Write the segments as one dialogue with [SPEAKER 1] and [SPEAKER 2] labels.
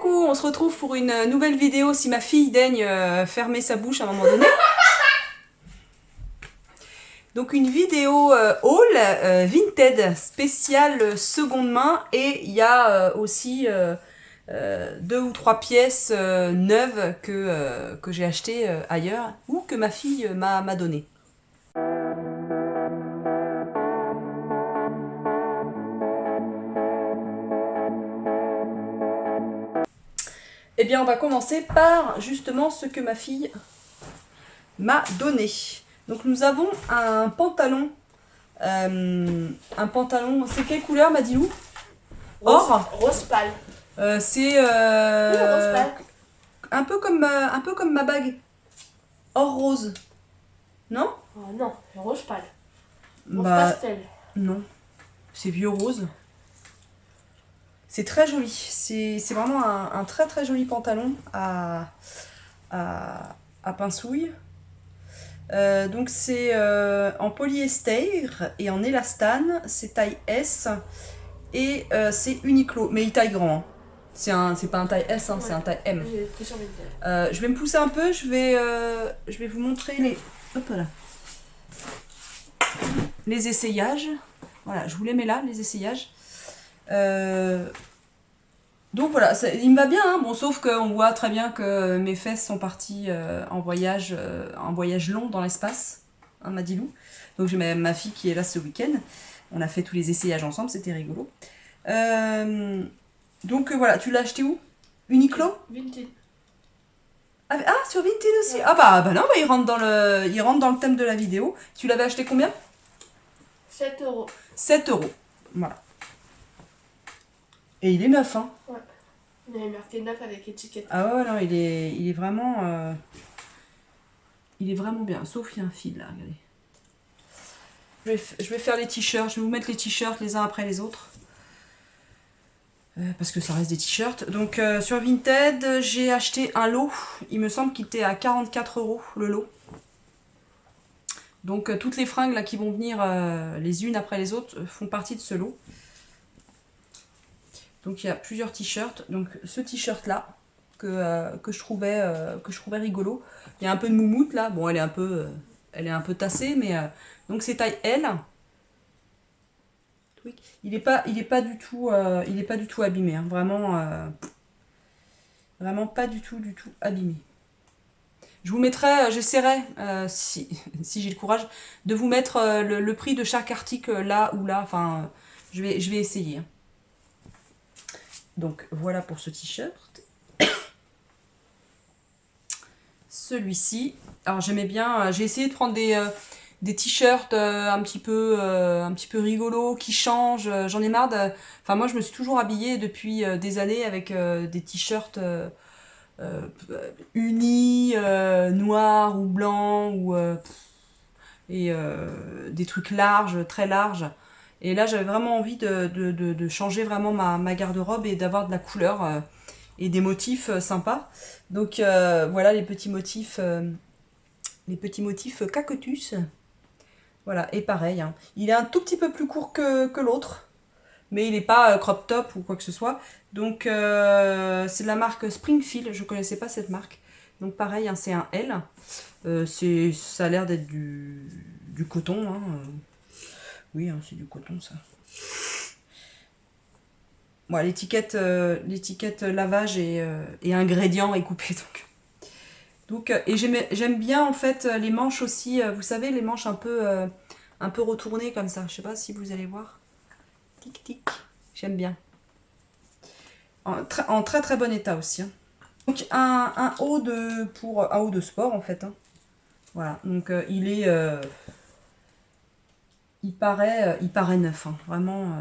[SPEAKER 1] coucou, on se retrouve pour une nouvelle vidéo si ma fille daigne fermer sa bouche à un moment donné. Donc une vidéo haul Vinted spéciale seconde main et il y a aussi 2 ou 3 pièces neuves que j'ai achetées ailleurs ou que ma fille m'a donné. Eh bien, on va commencer par justement ce que ma fille m'a donné. Donc, nous avons un pantalon. C'est quelle couleur, Madilou? Or.
[SPEAKER 2] Rose pâle.
[SPEAKER 1] C'est
[SPEAKER 2] Rose pâle.
[SPEAKER 1] un peu comme ma bague. Or rose. Non?
[SPEAKER 2] Oh non, rose pâle. Rose
[SPEAKER 1] Bah,
[SPEAKER 2] pastel.
[SPEAKER 1] non. C'est vieux rose. C'est très joli. C'est vraiment un très très joli pantalon à pincouille. Donc c'est en polyester et en élastane. C'est taille S et c'est Uniqlo. Mais il taille grand. Hein. C'est pas un taille S, hein, ouais. C'est un taille M. Je vais me pousser un peu. Je vais vous montrer les... Hop là. Les essayages. Voilà, je vous les mets là, les essayages. Donc voilà, il me va bien, hein. Bon, sauf qu'on voit très bien que mes fesses sont parties en voyage long dans l'espace, hein, Madilou. Donc j'ai ma fille qui est là ce week-end. On a fait tous les essayages ensemble, c'était rigolo. Donc voilà, tu l'as acheté où? Uniqlo?
[SPEAKER 2] Vinted.
[SPEAKER 1] Ah, sur Vinted aussi. Ouais. Ah bah non, bah, il rentre dans le thème de la vidéo. Tu l'avais acheté combien?
[SPEAKER 2] 7 €.
[SPEAKER 1] 7 €. Voilà. Et il est neuf, hein.
[SPEAKER 2] Ouais. Il avait marqué 9 avec étiquette.
[SPEAKER 1] Ah ouais, non, il est vraiment... il est vraiment bien. Sauf qu'il y a un fil, là, regardez. Je vais faire les t-shirts. Je vais vous mettre les t-shirts les uns après les autres. Parce que ça reste des t-shirts. Donc, sur Vinted, j'ai acheté un lot. Il me semble qu'il était à 44 € le lot. Donc, toutes les fringues là, qui vont venir les unes après les autres font partie de ce lot. Donc il y a plusieurs t-shirts. Donc ce t-shirt là que je trouvais rigolo. Il y a un peu de moumoute là. Bon, elle est un peu tassée, mais donc c'est taille L. Il est pas du tout abîmé. Hein. Vraiment pas du tout abîmé. Je vous mettrai, j'essaierai si j'ai le courage de vous mettre le prix de chaque article là ou là. Enfin, je vais essayer. Hein. Donc voilà pour ce t-shirt. Celui-ci, alors j'aimais bien, j'ai essayé de prendre des t-shirts un petit peu rigolos, qui changent. J'en ai marre de... Enfin moi je me suis toujours habillée depuis des années avec des t-shirts unis, noirs ou blancs, et des trucs larges, très larges. Et là, j'avais vraiment envie de changer vraiment ma garde-robe et d'avoir de la couleur et des motifs sympas. Donc voilà les petits motifs cactus. Voilà, et pareil, hein. Il est un tout petit peu plus court que l'autre, mais il n'est pas crop top ou quoi que ce soit. Donc c'est de la marque Springfield, je ne connaissais pas cette marque. Donc pareil, hein, c'est un L. Ça a l'air d'être du coton, hein. Oui, hein, c'est du coton, ça. Bon, l'étiquette lavage et ingrédients est coupée. Donc et j'aime bien, en fait, les manches aussi. Vous savez, les manches un peu retournées comme ça. Je sais pas si vous allez voir. Tic, tic. J'aime bien. En très très bon état aussi. Hein. Donc un haut de sport, en fait. Hein. Voilà. Donc il paraît neuf, hein, vraiment.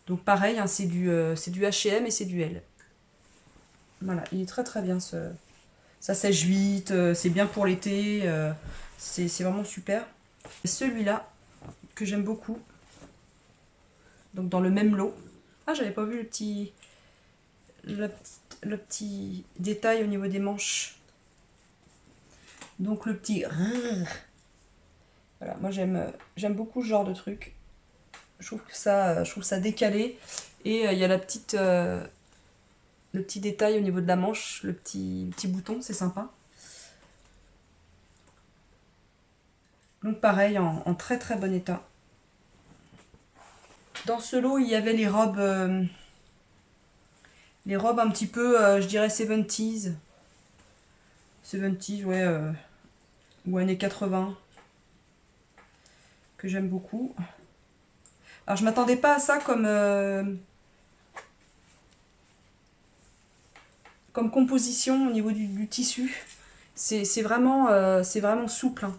[SPEAKER 1] Donc pareil, hein, c'est du H&M et c'est du L. Voilà, il est très très bien. Ça sèche vite, c'est bien pour l'été, c'est vraiment super. Celui-là, que j'aime beaucoup, donc dans le même lot. Ah, j'avais pas vu le petit détail au niveau des manches. Donc le petit... Voilà, moi j'aime beaucoup ce genre de truc. Je trouve ça décalé. Et il y a la petite le petit détail au niveau de la manche, le petit bouton, c'est sympa. Donc pareil, en très très bon état. Dans ce lot, il y avait les robes un petit peu, je dirais 70s. 70s, ouais, ou années 80. Que j'aime beaucoup. Alors je m'attendais pas à ça comme composition au niveau du tissu. C'est vraiment souple. Hein.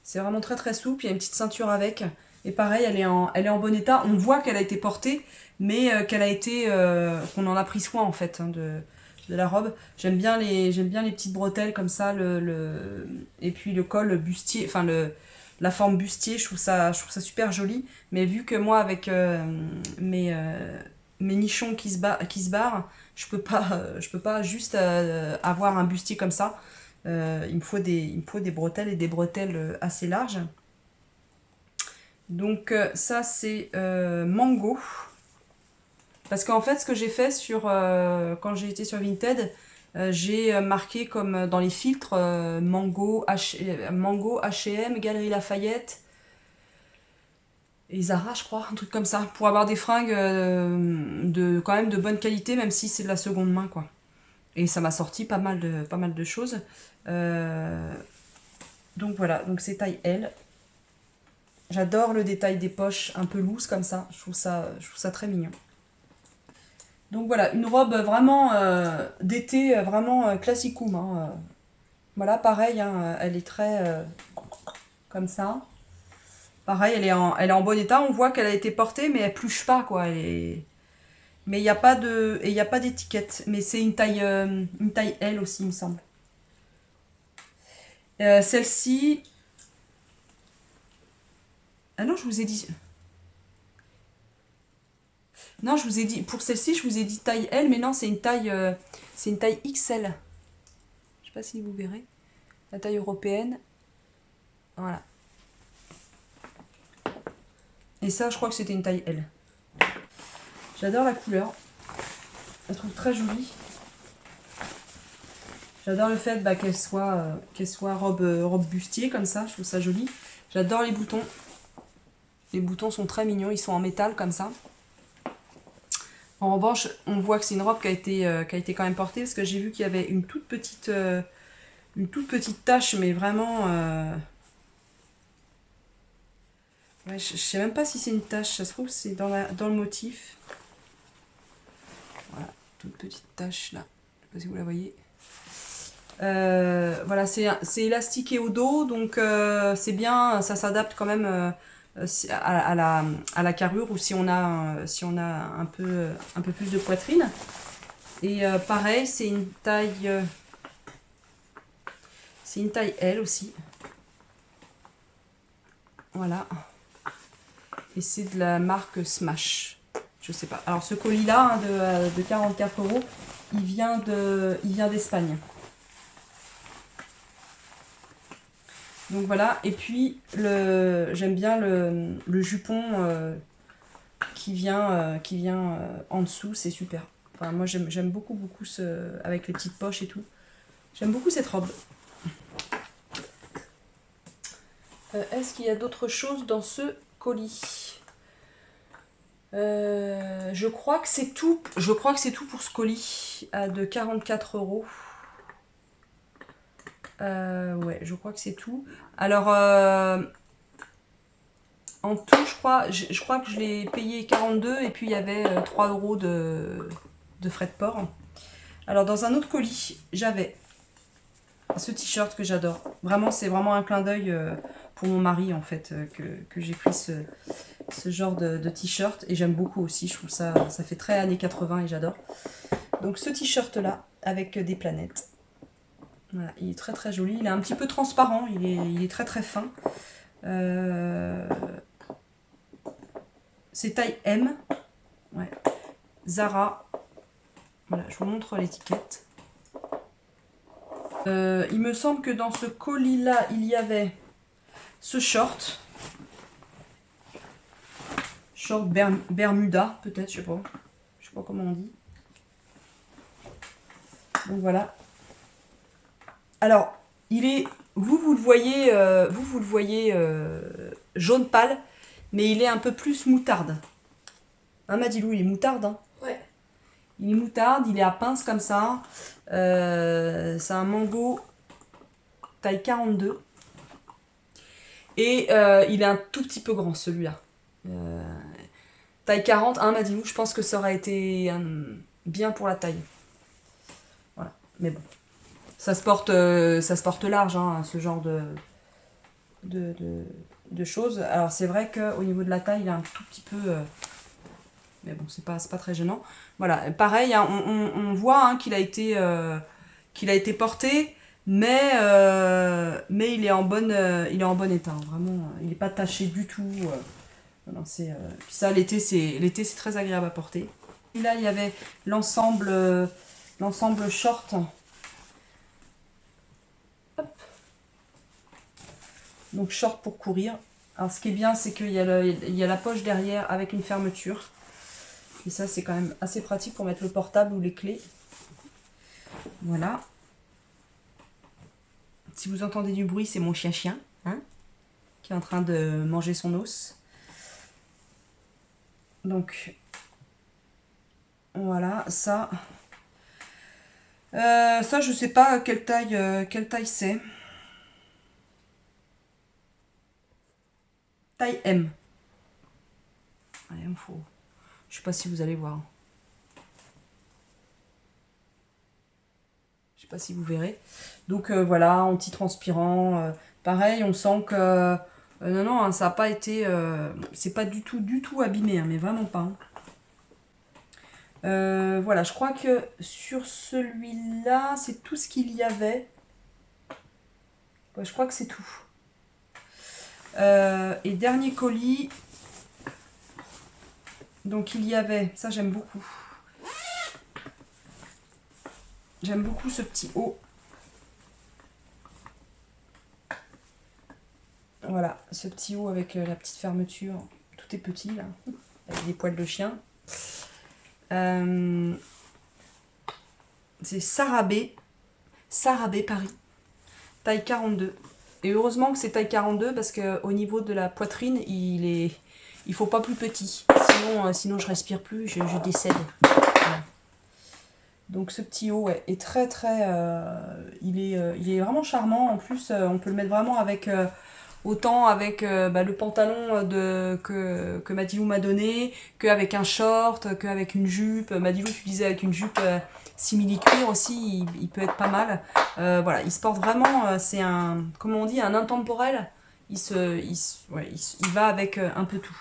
[SPEAKER 1] C'est vraiment très très souple. Il y a une petite ceinture avec. Et pareil, elle est en bon état. On voit qu'elle a été portée, mais qu'on en a pris soin en fait hein, de la robe. J'aime bien les petites bretelles comme ça, et puis le col bustier, enfin la forme bustier, je trouve ça super joli. Mais vu que moi avec mes nichons qui se barrent, je peux pas juste avoir un bustier comme ça. Il me faut des bretelles et des bretelles assez larges. Donc ça c'est mango. Parce qu'en fait ce que j'ai fait quand j'ai été sur Vinted, j'ai marqué comme dans les filtres mango, H&M, Galeries Lafayette et Zara je crois, un truc comme ça. Pour avoir des fringues quand même de bonne qualité même si c'est de la seconde main quoi. Et ça m'a sorti pas mal de choses. Donc voilà, donc c'est taille L. J'adore le détail des poches un peu loose comme ça. Je trouve ça très mignon. Donc voilà, une robe vraiment d'été, vraiment classicoum. Hein. Voilà, pareil, hein, elle est très comme ça. Pareil, elle est en bon état. On voit qu'elle a été portée, mais elle pluche pas, quoi. Mais il n'y a pas d'étiquette. Mais c'est une taille L aussi, il me semble. Celle-ci... Ah non, je vous ai dit... Non, je vous ai dit... Pour celle-ci, je vous ai dit taille L, mais non, c'est une taille XL. Je sais pas si vous verrez. La taille européenne. Voilà. Et ça, je crois que c'était une taille L. J'adore la couleur. Je la trouve très jolie. J'adore le fait qu'elle soit robe bustier comme ça. Je trouve ça joli. J'adore les boutons. Les boutons sont très mignons. Ils sont en métal comme ça. En revanche, on voit que c'est une robe qui a été quand même portée. Parce que j'ai vu qu'il y avait une toute petite tache. Mais vraiment... Ouais, je sais même pas si c'est une tache. Ça se trouve c'est dans le motif. Voilà, toute petite tache là. Je sais pas si vous la voyez. Voilà, c'est élastiqué au dos, donc c'est bien, ça s'adapte quand même à la carrure ou si on a un peu plus de poitrine. Et pareil, c'est une taille L aussi. Voilà. Et c'est de la marque Smash. Je sais pas. Alors ce colis là hein, de 44 €, il vient d'Espagne. Donc voilà, et puis j'aime bien le jupon qui vient en dessous, c'est super. Enfin, moi j'aime beaucoup avec les petites poches et tout. J'aime beaucoup cette robe. Est-ce qu'il y a d'autres choses dans ce colis? Je crois que c'est tout. Je crois que c'est tout pour ce colis de 44 €. Ouais, je crois que c'est tout. Alors, en tout, je crois que je l'ai payé 42 et puis il y avait 3 € de frais de port. Alors, dans un autre colis, j'avais ce t-shirt que j'adore. Vraiment, c'est vraiment un clin d'œil pour mon mari, en fait, que j'ai pris ce genre de t-shirt. Et j'aime beaucoup aussi, je trouve ça fait très années 80 et j'adore. Donc, ce t-shirt-là, avec des planètes. Voilà, il est très très joli. Il est un petit peu transparent, il est très très fin. C'est taille M. Ouais. Zara. Voilà, je vous montre l'étiquette. Il me semble que dans ce colis-là, il y avait ce short. Short Bermuda, peut-être, je sais pas. Je sais pas comment on dit. Donc voilà. Alors, il est... Vous le voyez, vous le voyez jaune pâle, mais il est un peu plus moutarde. Hein, Madilou, il est moutarde, hein.
[SPEAKER 2] Ouais.
[SPEAKER 1] Il est moutarde, il est à pince comme ça. C'est un mango taille 42. Et il est un tout petit peu grand, celui-là. Taille 40, hein, Madilou, je pense que ça aurait été bien pour la taille. Voilà, mais bon. Ça se porte large, hein, ce genre de choses. Alors c'est vrai qu'au niveau de la taille, il est un tout petit peu... mais bon, c'est pas très gênant. Voilà, pareil, hein, on voit hein, qu'il a été porté, mais il est en bon état. Hein, vraiment, il n'est pas taché du tout. Non, puis ça, l'été, c'est très agréable à porter. Et là, il y avait l'ensemble short. Hop. Donc short pour courir. Alors ce qui est bien, c'est qu'il y a la poche derrière avec une fermeture. Et ça, c'est quand même assez pratique pour mettre le portable ou les clés. Voilà. Si vous entendez du bruit, c'est mon chien, hein, qui est en train de manger son os. Donc, voilà, ça. Ça, je sais pas quelle taille c'est. Taille M. Allez, il faut... Je sais pas si vous allez voir. Je sais pas si vous verrez. Donc voilà, anti-transpirant. Pareil, on sent que... non, hein, ça n'a pas été... c'est pas du tout abîmé, hein, mais vraiment pas. Hein. Voilà, je crois que sur celui-là, c'est tout ce qu'il y avait. Ouais, je crois que c'est tout. Et dernier colis. Donc il y avait... Ça, j'aime beaucoup. J'aime beaucoup ce petit haut. Voilà, ce petit haut avec la petite fermeture. Tout est petit, là. Avec des poils de chien. C'est Sarabé Paris, taille 42. Et heureusement que c'est taille 42 parce qu'au niveau de la poitrine, il faut pas plus petit. Sinon je respire plus, je décède. Voilà. Donc ce petit haut ouais, est très il est vraiment charmant. En plus, on peut le mettre vraiment avec... autant avec le pantalon que Madilou m'a donné, qu'avec un short, qu'avec une jupe. Madilou, tu disais avec une jupe simili-cuir aussi, il peut être pas mal. Voilà, il se porte vraiment, c'est un, comment on dit, un intemporel. Il va avec un peu tout.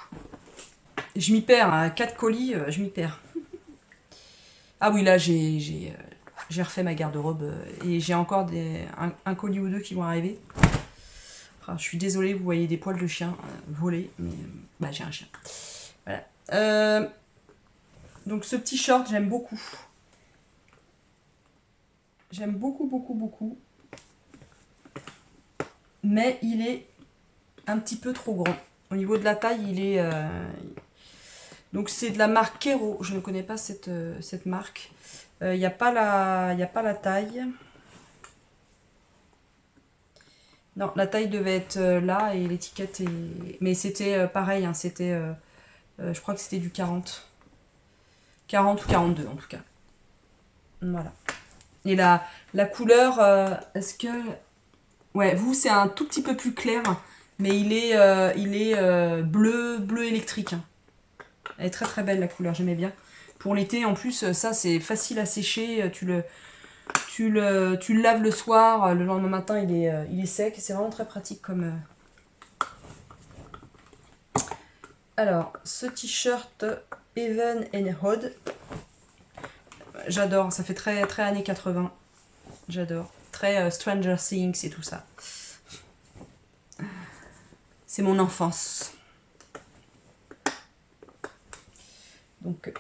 [SPEAKER 1] Je m'y perds, à 4 colis, je m'y perds. Ah oui, là, j'ai refait ma garde-robe et j'ai encore un colis ou deux qui vont arriver. Enfin, je suis désolée, vous voyez des poils de chien voler, mais j'ai un chien. Voilà. Donc ce petit short, j'aime beaucoup. J'aime beaucoup. Mais il est un petit peu trop grand. Au niveau de la taille, il est... Donc c'est de la marque Kero. Je ne connais pas cette marque. Il n'y a pas la taille. Non, la taille devait être là et l'étiquette est... Mais c'était pareil, hein, c'était... je crois que c'était du 40. 40 ou 42 en tout cas. Voilà. Et la couleur, est-ce que... Ouais, vous c'est un tout petit peu plus clair, mais il est bleu électrique. Hein. Elle est très belle la couleur, j'aimais bien. Pour l'été en plus, ça c'est facile à sécher, tu le laves le soir, le lendemain matin il est sec, c'est vraiment très pratique comme... Alors, ce t-shirt Even and Hod, j'adore, ça fait très années 80, j'adore. Très Stranger Things et tout ça. C'est mon enfance. Donc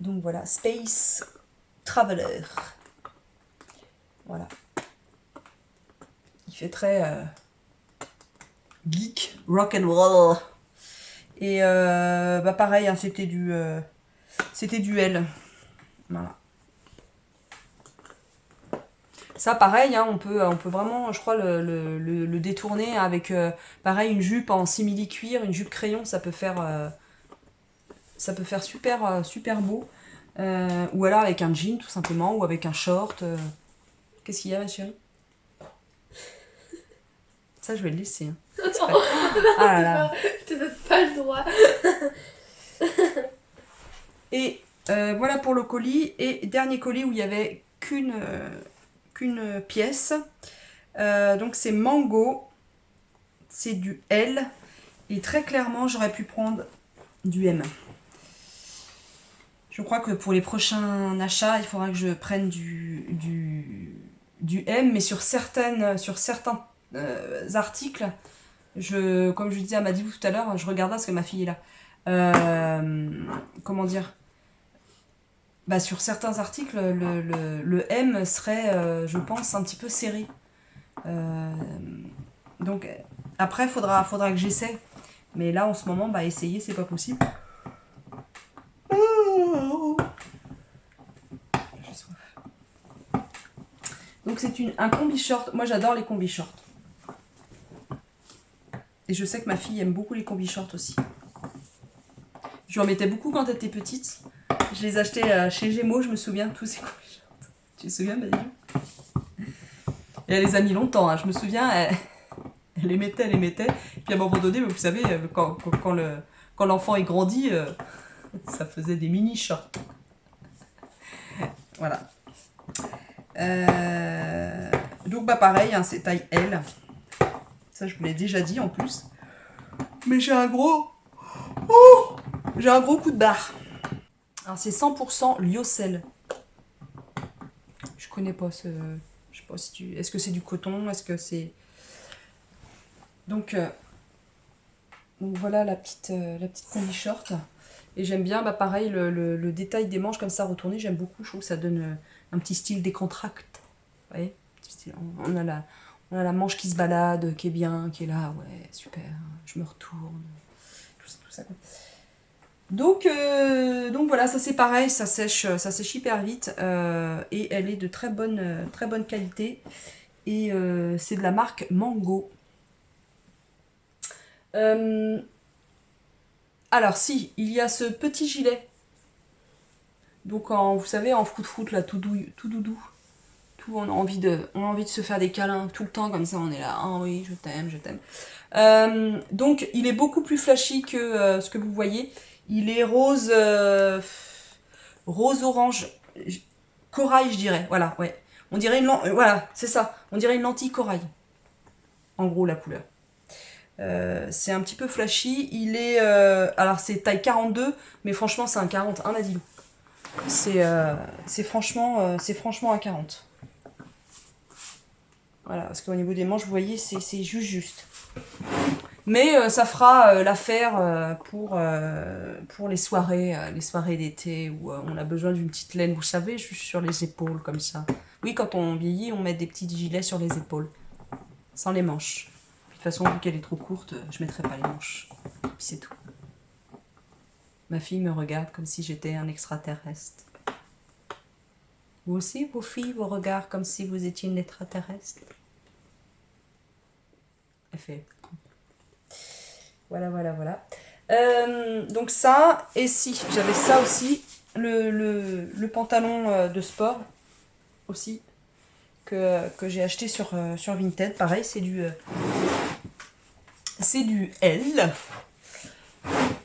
[SPEAKER 1] voilà, Space Traveler. Voilà. Il fait très geek, rock and roll. Et pareil, hein, c'était du L. Voilà. Ça, pareil, hein, on peut vraiment, je crois, le détourner avec, pareil, une jupe en simili-cuir, une jupe crayon, ça peut faire super, super beau. Ou alors avec un jean, tout simplement, ou avec un short. Qu'est-ce qu'il y a, ma chérie? Ça, je vais le laisser. Hein. Exprès. Ah là là.
[SPEAKER 2] Je te donne pas le droit.
[SPEAKER 1] Et voilà pour le colis. Et dernier colis où il n'y avait qu'une pièce. Donc c'est Mango. C'est du L. Et très clairement, j'aurais pu prendre du M. Je crois que pour les prochains achats, il faudra que je prenne du M. Mais sur certains articles, comme je disais à Maddy tout à l'heure, je regardais parce que ma fille est là. Comment dire? Bah, sur certains articles, le M serait, je pense, un petit peu serré. Donc, après, faudra que j'essaie. Mais là, en ce moment, bah, essayer, c'est pas possible. J'ai soif. Donc, c'est un combi short. Moi, j'adore les combi shorts. Et je sais que ma fille aime beaucoup les combi shorts aussi. Je lui en mettais beaucoup quand elle était petite. Je les achetais chez Gémeaux, je me souviens, tous ces combi shorts. Tu te souviens, Maddy? Et elle les a mis longtemps, hein. Je me souviens, elle les mettait. Puis à un moment donné, vous savez, quand l'enfant est grandi, ça faisait des mini shorts. Voilà. Donc bah pareil, hein, c'est taille L. Ça je vous l'ai déjà dit en plus. Mais j'ai un gros... Oh, j'ai un gros coup de barre. Alors c'est 100% lyocell. Je connais pas ce... Je sais pas si tu... Est-ce que c'est du coton? Est-ce que c'est... Donc voilà la petite combi short. Et j'aime bien, bah pareil, le détail des manches comme ça retournées, j'aime beaucoup. Je trouve que ça donne un petit style décontracté. Vous voyez? On a la manche qui se balade, qui est bien, qui est là. Ouais, super. Je me retourne. Tout ça. Donc voilà, ça c'est pareil, ça sèche hyper vite. Et elle est de très bonne qualité. Et c'est de la marque Mango. Alors si, il y a ce petit gilet. Donc vous savez, en froute là, tout doudou. Tout, on a envie de se faire des câlins tout le temps comme ça, on est là. Oh oui, je t'aime. Donc il est beaucoup plus flashy que ce que vous voyez. Il est rose orange corail, je dirais. Voilà, ouais. On dirait voilà, c'est ça. On dirait une lentille corail. En gros la couleur. C'est un petit peu flashy. Il est alors c'est taille 42, mais franchement c'est un 40, un Adilou. C'est franchement un 40. Voilà, parce qu'au niveau des manches, vous voyez, c'est juste. Mais ça fera l'affaire pour les soirées d'été où on a besoin d'une petite laine, vous savez, juste sur les épaules, comme ça. Oui, quand on vieillit, on met des petits gilets sur les épaules, sans les manches. De toute façon, vu qu'elle est trop courte, je mettrai pas les manches. Puis c'est tout. Ma fille me regarde comme si j'étais un extraterrestre. Vous aussi, vos filles vous regardent comme si vous étiez une extraterrestre? Elle fait... Voilà. Donc ça, et si, j'avais ça aussi, le pantalon de sport aussi, que j'ai acheté sur Vinted. Pareil, c'est du L.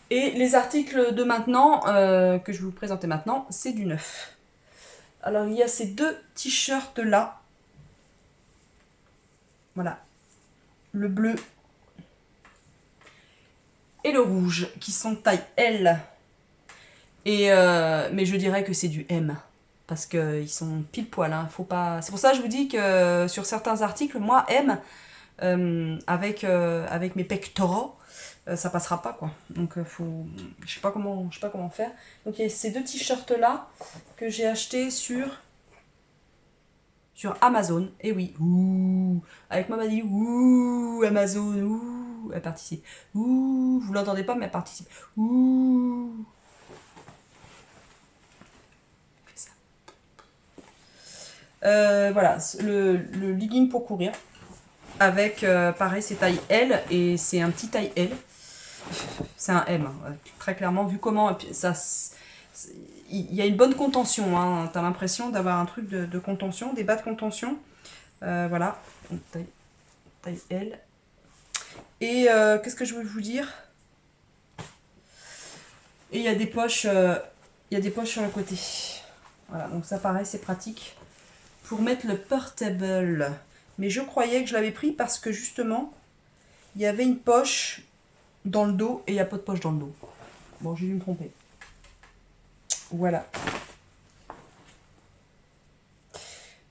[SPEAKER 1] Et les articles de maintenant, que je vais vous présenter maintenant, c'est du neuf. Alors il y a ces deux t-shirts là. Voilà. Le bleu et le rouge, qui sont taille L. Et mais je dirais que c'est du M. Parce qu'ils sont pile poil. Hein. Faut pas... C'est pour ça que je vous dis que sur certains articles, moi, M, avec mes pectoraux, ça passera pas quoi. Donc faut... je sais pas comment faire. Donc il y a ces deux t-shirts là que j'ai achetés sur Amazon. Et oui, ouh, avec moi, m'a dit ouh, Amazon, ouh, elle participe. Ouh, vous l'entendez pas, mais elle participe. Ouh. Voilà, le legging pour courir. Avec, pareil, c'est taille L et c'est un petit taille L. C'est un M, hein, très clairement, vu comment ça... Il y a une bonne contention, hein. T'as l'impression d'avoir un truc de contention, des bas de contention. Voilà, donc, taille L. Et qu'est-ce que je voulais vous dire? Et il y a des poches, sur le côté. Voilà, donc ça pareil, c'est pratique pour mettre le portable. Mais je croyais que je l'avais pris parce que justement, il y avait une poche dans le dos et il n'y a pas de poche dans le dos. Bon, j'ai dû me tromper. Voilà.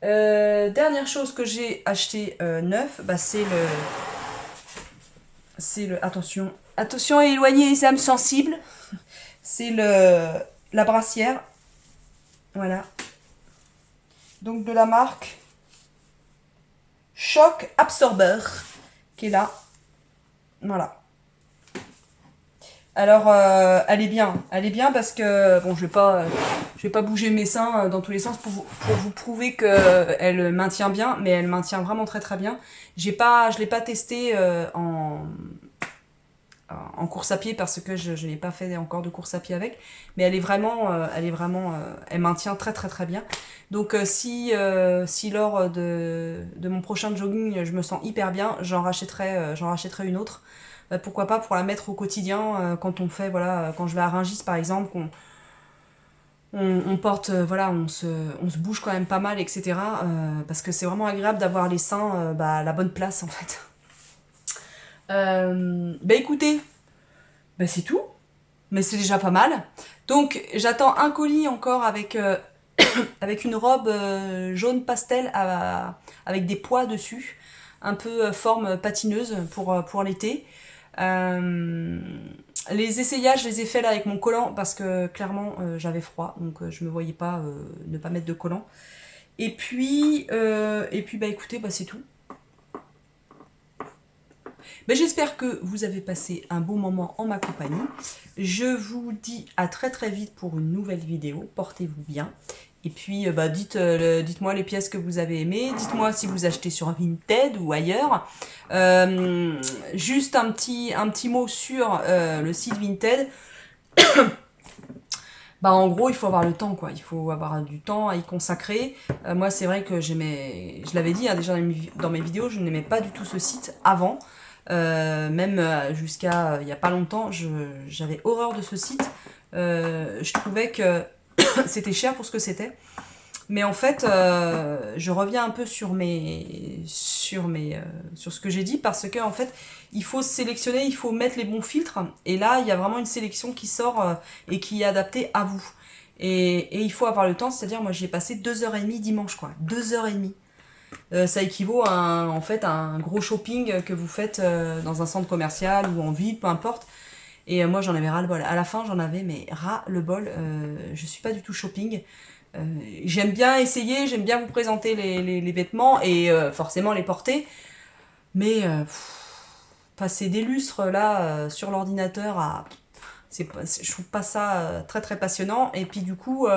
[SPEAKER 1] Dernière chose que j'ai acheté neuf, bah, c'est le... Attention, attention à éloigner les âmes sensibles. C'est la brassière. Voilà. Donc de la marque Shock Absorber qui est là. Voilà. Alors elle est bien parce que bon, je vais pas bouger mes seins dans tous les sens pour vous prouver que elle maintient bien, mais elle maintient vraiment très très bien. Je l'ai pas testé en course à pied parce que je n'ai pas fait encore de course à pied avec, mais elle maintient très très très bien. Donc si lors de mon prochain jogging je me sens hyper bien, j'en rachèterai une autre. Pourquoi pas pour la mettre au quotidien quand on fait, voilà, quand je vais à Rungis par exemple, on porte, voilà, on se bouge quand même pas mal, etc. Parce que c'est vraiment agréable d'avoir les seins à la bonne place en fait. Bah écoutez, bah c'est tout, mais c'est déjà pas mal. Donc j'attends un colis encore avec, avec une robe jaune pastel avec des pois dessus, un peu forme patineuse pour l'été. Les essayages, je les ai faits là avec mon collant parce que clairement j'avais froid, donc je me voyais pas ne pas mettre de collant. Et puis bah écoutez, bah c'est tout. Ben, j'espère que vous avez passé un bon moment en ma compagnie. Je vous dis à très très vite pour une nouvelle vidéo. Portez-vous bien. Et puis bah, dites-moi les pièces que vous avez aimées. Dites-moi si vous achetez sur Vinted ou ailleurs. Juste un petit mot sur le site Vinted. Bah en gros il faut avoir le temps quoi, il faut avoir du temps à y consacrer. Moi c'est vrai que je l'avais dit hein, déjà dans mes vidéos, je n'aimais pas du tout ce site avant. Même jusqu'à il n'y a pas longtemps, j'avais horreur de ce site. Je trouvais que c'était cher pour ce que c'était. Mais en fait, je reviens un peu sur ce que j'ai dit parce que en fait, il faut sélectionner, il faut mettre les bons filtres. Et là, il y a vraiment une sélection qui sort et qui est adaptée à vous. Et il faut avoir le temps, c'est-à-dire moi j'ai passé 2h30 dimanche quoi, 2h30. Ça équivaut en fait à un gros shopping que vous faites dans un centre commercial ou en ville, peu importe. Et moi j'en avais ras le bol. À la fin j'en avais mais ras le bol. Je suis pas du tout shopping. J'aime bien essayer, j'aime bien vous présenter les vêtements et forcément les porter. Mais passer des lustres là sur l'ordinateur je trouve pas ça très très passionnant. Et puis du coup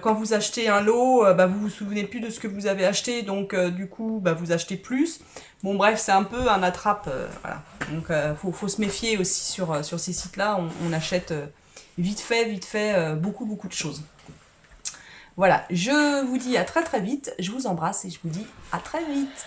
[SPEAKER 1] quand vous achetez un lot, vous vous souvenez plus de ce que vous avez acheté, donc du coup vous achetez plus. Bon bref, c'est un peu un attrape, voilà. Donc faut se méfier aussi sur ces sites-là, on achète vite fait beaucoup de choses. Voilà, je vous dis à très très vite, je vous embrasse et je vous dis à très vite.